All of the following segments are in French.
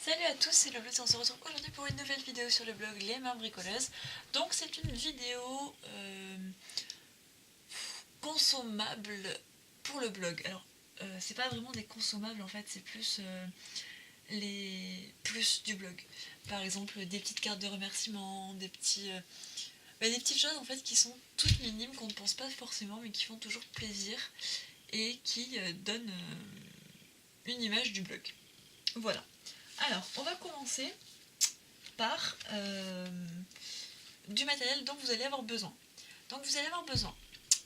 Salut à tous, c'est le blog, on se retrouve aujourd'hui pour une nouvelle vidéo sur le blog Les Mains Bricoleuses. Donc c'est une vidéo consommable pour le blog. Alors c'est pas vraiment des consommables en fait, c'est plus les plus du blog. Par exemple des petites cartes de remerciement, des petites choses en fait qui sont toutes minimes, qu'on ne pense pas forcément mais qui font toujours plaisir et qui donnent une image du blog. Voilà. Alors on va commencer par du matériel dont vous allez avoir besoin. Donc vous allez avoir besoin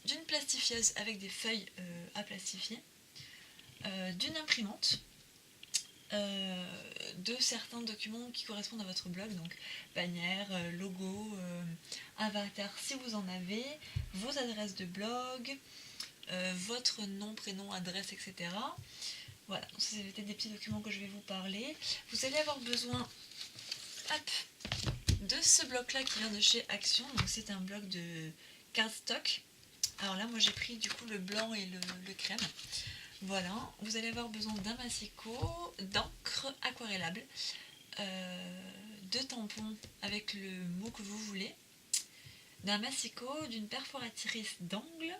d'une plastifieuse avec des feuilles à plastifier, d'une imprimante, de certains documents qui correspondent à votre blog, donc bannière, logo, avatar si vous en avez, vos adresses de blog, votre nom, prénom, adresse, etc. Voilà, donc c'est peut-être des petits documents que je vais vous parler. Vous allez avoir besoin de ce bloc là qui vient de chez Action, donc c'est un bloc de cardstock. Alors là moi j'ai pris du coup le blanc et le crème. Voilà, vous allez avoir besoin d'un massicot, d'encre aquarellable, de tampons avec le mot que vous voulez, d'un massicot, d'une perforatrice d'angle,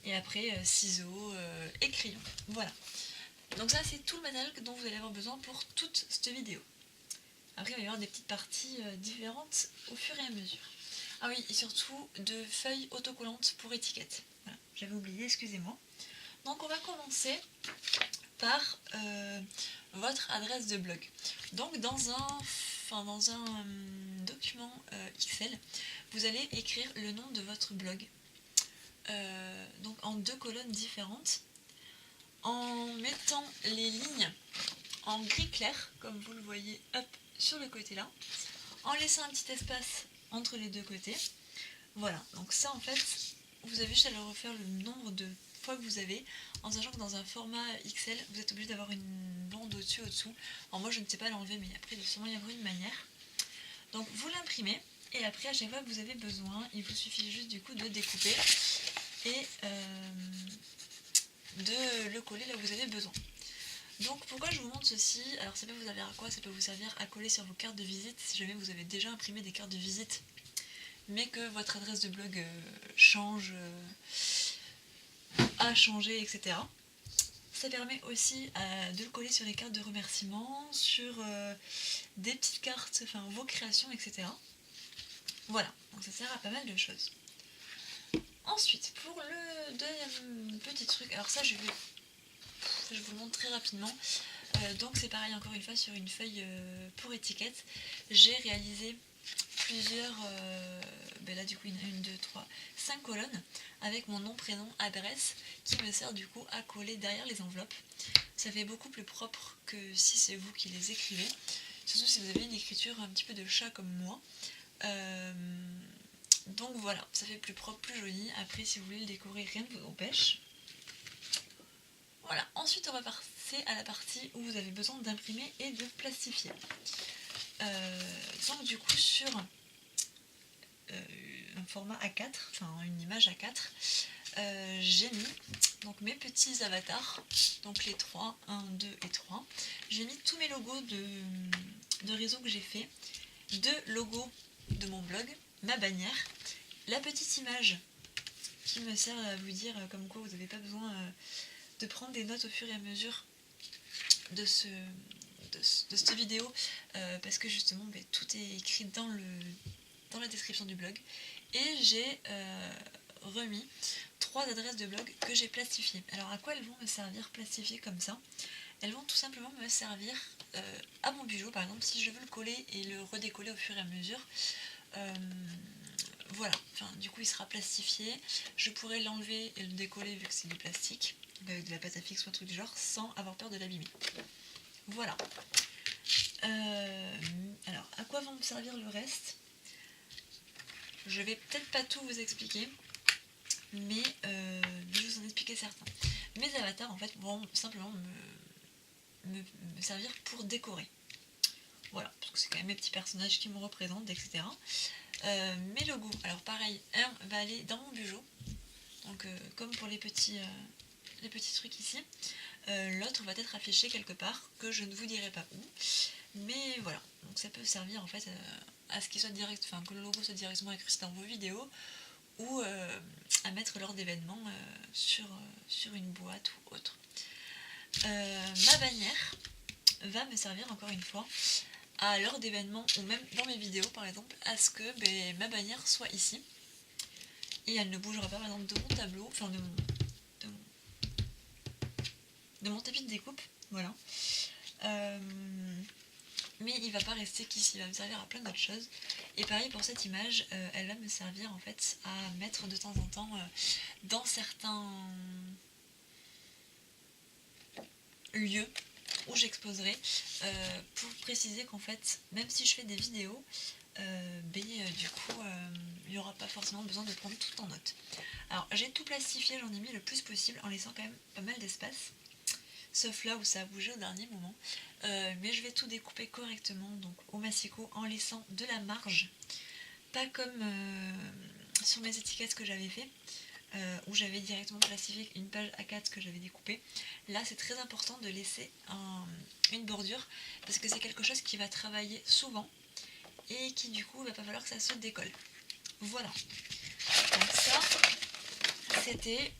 et après ciseaux et crayons. Voilà. Donc ça c'est tout le matériel dont vous allez avoir besoin pour toute cette vidéo. Après, il va y avoir des petites parties différentes au fur et à mesure. Ah oui, et surtout de feuilles autocollantes pour étiquettes. Voilà, j'avais oublié, excusez-moi. Donc on va commencer par votre adresse de blog. Donc dans un document Excel, vous allez écrire le nom de votre blog. Donc en 2 colonnes différentes, en mettant les lignes en gris clair, comme vous le voyez, hop, sur le côté là, en laissant un petit espace entre les deux côtés. Voilà, donc ça en fait, vous avez juste à le refaire le nombre de fois que vous avez, en sachant que dans un format XL, vous êtes obligé d'avoir une bande au-dessus, au-dessous. Alors moi je ne sais pas l'enlever, mais après il doit sûrement y avoir une manière. Donc vous l'imprimez, et après à chaque fois que vous avez besoin, il vous suffit juste du coup de découper et de le coller là où vous avez besoin. Donc pourquoi je vous montre ceci? Alors ça peut vous servir à quoi? Ça peut vous servir à coller sur vos cartes de visite si jamais vous avez déjà imprimé des cartes de visite mais que votre adresse de blog a changé, etc. Ça permet aussi de le coller sur les cartes de remerciement, sur des petites cartes, enfin vos créations, etc. Voilà, donc ça sert à pas mal de choses. Ensuite, pour le deuxième petit truc, alors ça je vous le montre très rapidement. Donc c'est pareil encore une fois sur une feuille pour étiquette. J'ai réalisé plusieurs, là du coup il y en a 1, 2, 3, 5 colonnes avec mon nom, prénom, adresse qui me sert du coup à coller derrière les enveloppes. Ça fait beaucoup plus propre que si c'est vous qui les écrivez, surtout si vous avez une écriture un petit peu de chat comme moi. Donc voilà, ça fait plus propre, plus joli. Après si vous voulez le décorer, rien ne vous empêche. Voilà, ensuite on va passer à la partie où vous avez besoin d'imprimer et de plastifier. Donc du coup sur un format A4, enfin une image A4, j'ai mis donc mes petits avatars, donc les 3, 1, 2 et 3. J'ai mis tous mes logos de réseau que j'ai fait, 2 logos de mon blog, ma bannière, la petite image qui me sert à vous dire comme quoi vous n'avez pas besoin de prendre des notes au fur et à mesure de cette vidéo, parce que justement tout est écrit dans la description du blog. Et j'ai remis 3 adresses de blog que j'ai plastifiées. Alors à quoi elles vont me servir plastifiées comme ça? Elles vont tout simplement me servir à mon bijou, par exemple, si je veux le coller et le redécoller au fur et à mesure. Voilà, enfin, du coup il sera plastifié, je pourrais l'enlever et le décoller vu que c'est du plastique, avec de la pâte à fixe ou un truc du genre, sans avoir peur de l'abîmer. Voilà. Alors, à quoi vont me servir le reste? Je vais peut-être pas tout vous expliquer, mais je vais vous en expliquer certains. Mes avatars, en fait, vont simplement me servir pour décorer. Voilà, parce que c'est quand même mes petits personnages qui me représentent, etc. Mes logos, alors pareil, un va aller dans mon bijou, donc comme pour les petits les petits trucs ici. L'autre va être affiché quelque part, que je ne vous dirai pas où. Mais voilà, donc ça peut servir en fait à ce qu'il soit direct, enfin que le logo soit directement incrusté dans vos vidéos, ou à mettre lors d'événements sur une boîte ou autre. Ma bannière va me servir encore une fois à l'heure d'événements ou même dans mes vidéos par exemple, à ce que ma bannière soit ici et elle ne bougera pas par exemple de mon tableau, enfin de mon tapis de découpe, voilà. Mais il va pas rester qu'ici, il va me servir à plein d'autres choses. Et pareil pour cette image, elle va me servir en fait à mettre de temps en temps dans certains lieux où j'exposerai, pour préciser qu'en fait, même si je fais des vidéos, du coup, il n'y aura pas forcément besoin de prendre tout en note. Alors j'ai tout plastifié, j'en ai mis le plus possible en laissant quand même pas mal d'espace, sauf là où ça a bougé au dernier moment. Mais je vais tout découper correctement, donc au massicot, en laissant de la marge, pas comme sur mes étiquettes que j'avais fait, où j'avais directement plastifié une page A4 que j'avais découpée. Là c'est très important de laisser une bordure, parce que c'est quelque chose qui va travailler souvent, et qui du coup il va pas falloir que ça se décolle. Voilà, donc ça c'était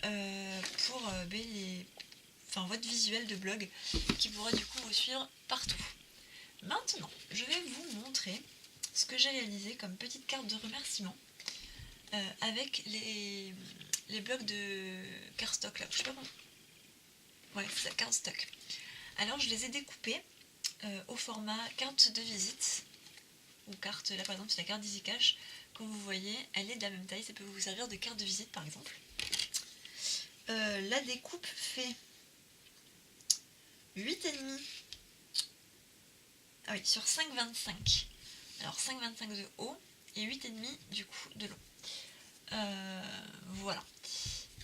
pour votre visuel de blog qui pourra du coup vous suivre partout. Maintenant, je vais vous montrer ce que j'ai réalisé comme petite carte de remerciement avec les blocs de cardstock là. Je sais pas comment. Ouais, c'est ça, cardstock. Alors je les ai découpés au format carte de visite ou carte, là par exemple c'est la carte d'EasyCash. Comme vous voyez, elle est de la même taille, ça peut vous servir de carte de visite par exemple. La découpe fait 8,5. Ah oui, sur 5,25. Alors 5,25 de haut et 8,5 du coup de long. Voilà.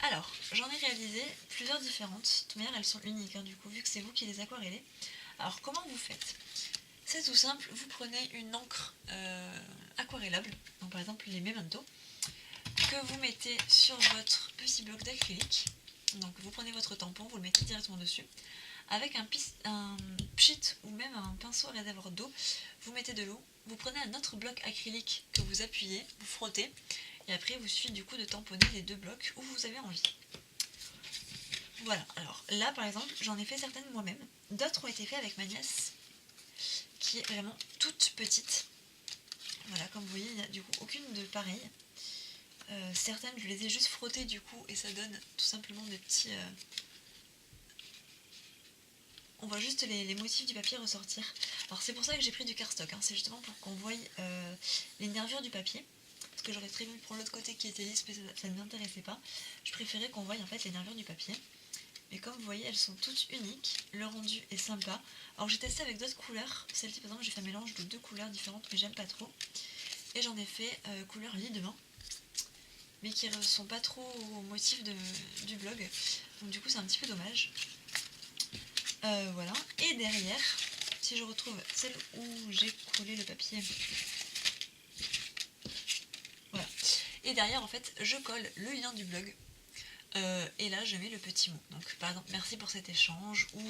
Alors, j'en ai réalisé plusieurs différentes. De toute manière, elles sont uniques, du coup, vu que c'est vous qui les aquarellez. Alors, comment vous faites? C'est tout simple, vous prenez une encre aquarellable, donc par exemple les Memento, que vous mettez sur votre petit bloc d'acrylique. Donc vous prenez votre tampon, vous le mettez directement dessus. Avec un pchit ou même un pinceau à réservoir d'eau, vous mettez de l'eau, vous prenez un autre bloc acrylique que vous appuyez, vous frottez, et après vous suffit du coup de tamponner les deux blocs où vous avez envie. Voilà, alors là par exemple j'en ai fait certaines moi-même, d'autres ont été faits avec ma nièce qui est vraiment toute petite. Voilà, comme vous voyez, il n'y a du coup aucune de pareille. Certaines je les ai juste frottées du coup et ça donne tout simplement des petits... On voit juste les motifs du papier ressortir. Alors c'est pour ça que j'ai pris du cardstock, c'est justement pour qu'on voie les nervures du papier. Parce que j'aurais très bien pu prendre l'autre côté qui était lisse, mais ça ne m'intéressait pas. Je préférais qu'on voie en fait les nervures du papier. Mais comme vous voyez, elles sont toutes uniques. Le rendu est sympa. Alors j'ai testé avec d'autres couleurs. Celle-ci par exemple, j'ai fait un mélange de deux couleurs différentes, mais j'aime pas trop. Et j'en ai fait couleur lit de bain, mais qui ne sont pas trop au motif du blog. Donc du coup c'est un petit peu dommage. Voilà. Et derrière, si je retrouve celle où j'ai collé le papier. Voilà. Et derrière en fait je colle le lien du blog. Et là je mets le petit mot. Donc par exemple merci pour cet échange, ou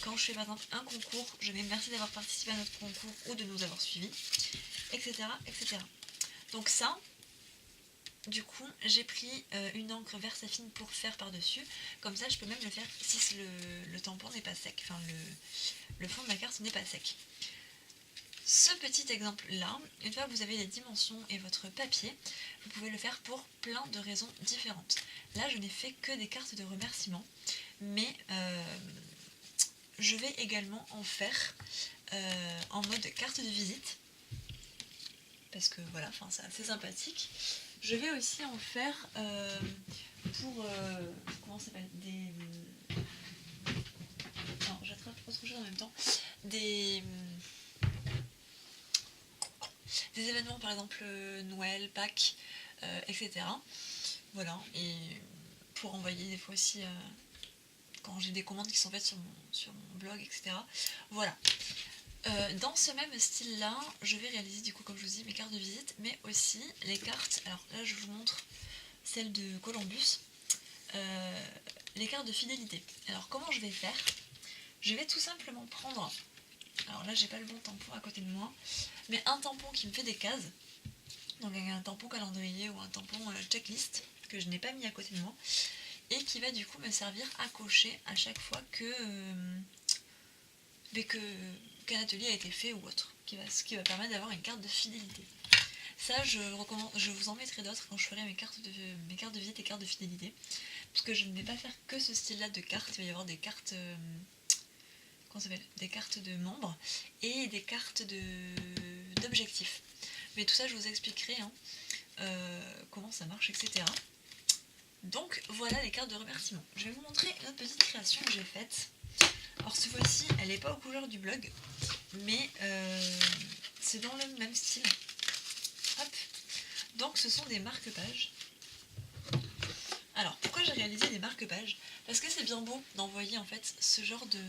quand je fais par exemple un concours, je mets merci d'avoir participé à notre concours ou de nous avoir suivis, etc. etc. Donc ça, du coup j'ai pris une encre Versafine pour faire par dessus, comme ça je peux même le faire si le tampon n'est pas sec, enfin le fond de la carte n'est pas sec. Ce petit exemple là, une fois que vous avez les dimensions et votre papier, vous pouvez le faire pour plein de raisons différentes. Là je n'ai fait que des cartes de remerciement, mais je vais également en faire en mode carte de visite, parce que voilà, c'est assez sympathique. Je vais aussi en faire pour comment ça s'appelle, non, j'attrape autre chose en même temps, des événements par exemple Noël, Pâques, etc. Voilà, et pour envoyer des fois aussi quand j'ai des commandes qui sont faites sur mon blog, etc. Voilà. Dans ce même style là, je vais réaliser du coup comme je vous dis mes cartes de visite, mais aussi les cartes. Alors là je vous montre celle de Columbus. les cartes de fidélité. Alors comment je vais faire? Je vais tout simplement prendre, alors là j'ai pas le bon tampon à côté de moi, mais un tampon qui me fait des cases, donc un tampon calendrier ou un tampon checklist que je n'ai pas mis à côté de moi, et qui va du coup me servir à cocher à chaque fois qu'un atelier a été fait ou autre, ce qui va permettre d'avoir une carte de fidélité. Ça, je vous en mettrai d'autres quand je ferai mes cartes de visite et cartes de fidélité, parce que je ne vais pas faire que ce style-là de cartes. Il va y avoir des cartes, des cartes de membres et des cartes d'objectifs. Mais tout ça, je vous expliquerai comment ça marche, etc. Donc voilà les cartes de remerciement. Je vais vous montrer une autre petite création que j'ai faite. Alors cette fois-ci, elle n'est pas aux couleurs du blog, mais c'est dans le même style. Hop. Donc ce sont des marque-pages. Alors pourquoi j'ai réalisé des marque-pages? Parce que c'est bien beau d'envoyer en fait ce genre de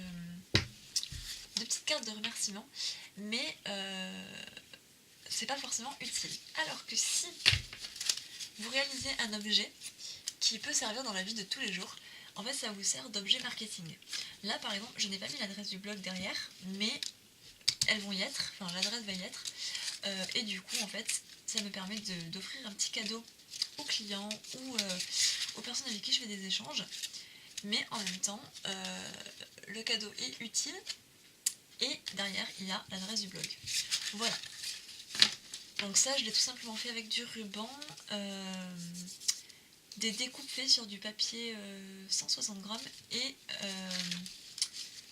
petites cartes de remerciement, mais c'est pas forcément utile. Alors que si vous réalisez un objet qui peut servir dans la vie de tous les jours, en fait ça vous sert d'objet marketing. Là par exemple, je n'ai pas mis l'adresse du blog derrière, mais elles vont y être, enfin l'adresse va y être, et du coup en fait ça me permet d'offrir un petit cadeau aux clients ou aux personnes avec qui je fais des échanges, mais en même temps le cadeau est utile et derrière il y a l'adresse du blog. Voilà. Donc ça je l'ai tout simplement fait avec du ruban, des découpes faites sur du papier 160 grammes et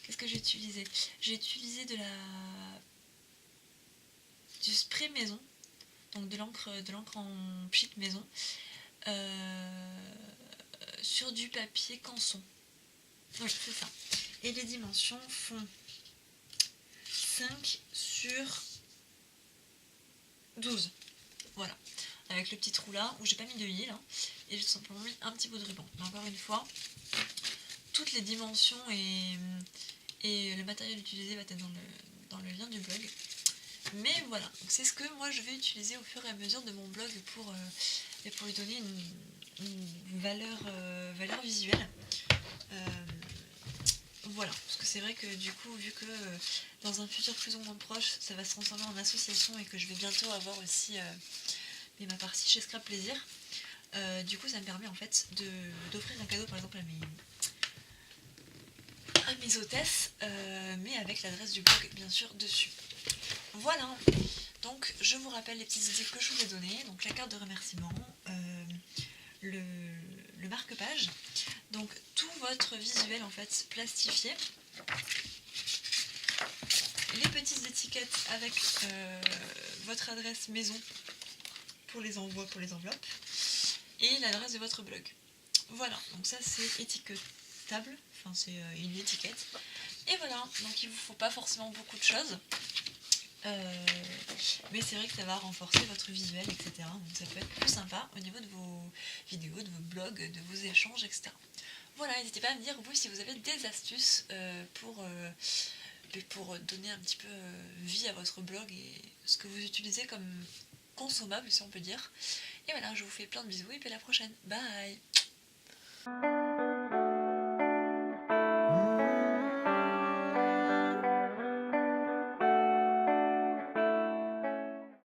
qu'est-ce que j'ai utilisé? J'ai utilisé du spray maison, donc de l'encre en pchit maison, sur du papier canson. Oui, c'est ça. Et les dimensions font 5 sur 12. Voilà. Avec le petit trou là, où j'ai pas mis de huile, et j'ai tout simplement mis un petit bout de ruban. Mais encore une fois, toutes les dimensions et le matériel utilisé va être dans le lien du blog. Mais voilà, c'est ce que moi je vais utiliser au fur et à mesure de mon blog pour lui donner une valeur visuelle. Voilà, parce que c'est vrai que du coup, vu que dans un futur plus ou moins proche, ça va se transformer en association et que je vais bientôt avoir aussi ma partie chez Scrap Plaisir, du coup ça me permet en fait d'offrir un cadeau par exemple à mes hôtesses, mais avec l'adresse du blog bien sûr dessus. Voilà, donc je vous rappelle les petites idées que je vous ai données, donc la carte de remerciement, le marque-page, donc tout votre visuel en fait plastifié, les petites étiquettes avec votre adresse maison pour les envois, pour les enveloppes, et l'adresse de votre blog. Voilà, donc ça c'est étiquetable, enfin c'est une étiquette. Et voilà, donc il ne vous faut pas forcément beaucoup de choses, mais c'est vrai que ça va renforcer votre visuel, etc. Donc ça peut être plus sympa au niveau de vos vidéos, de vos blogs, de vos échanges, etc. Voilà, n'hésitez pas à me dire vous si vous avez des astuces pour donner un petit peu vie à votre blog et ce que vous utilisez comme consommable si on peut dire. Et voilà, je vous fais plein de bisous et puis à la prochaine. Bye.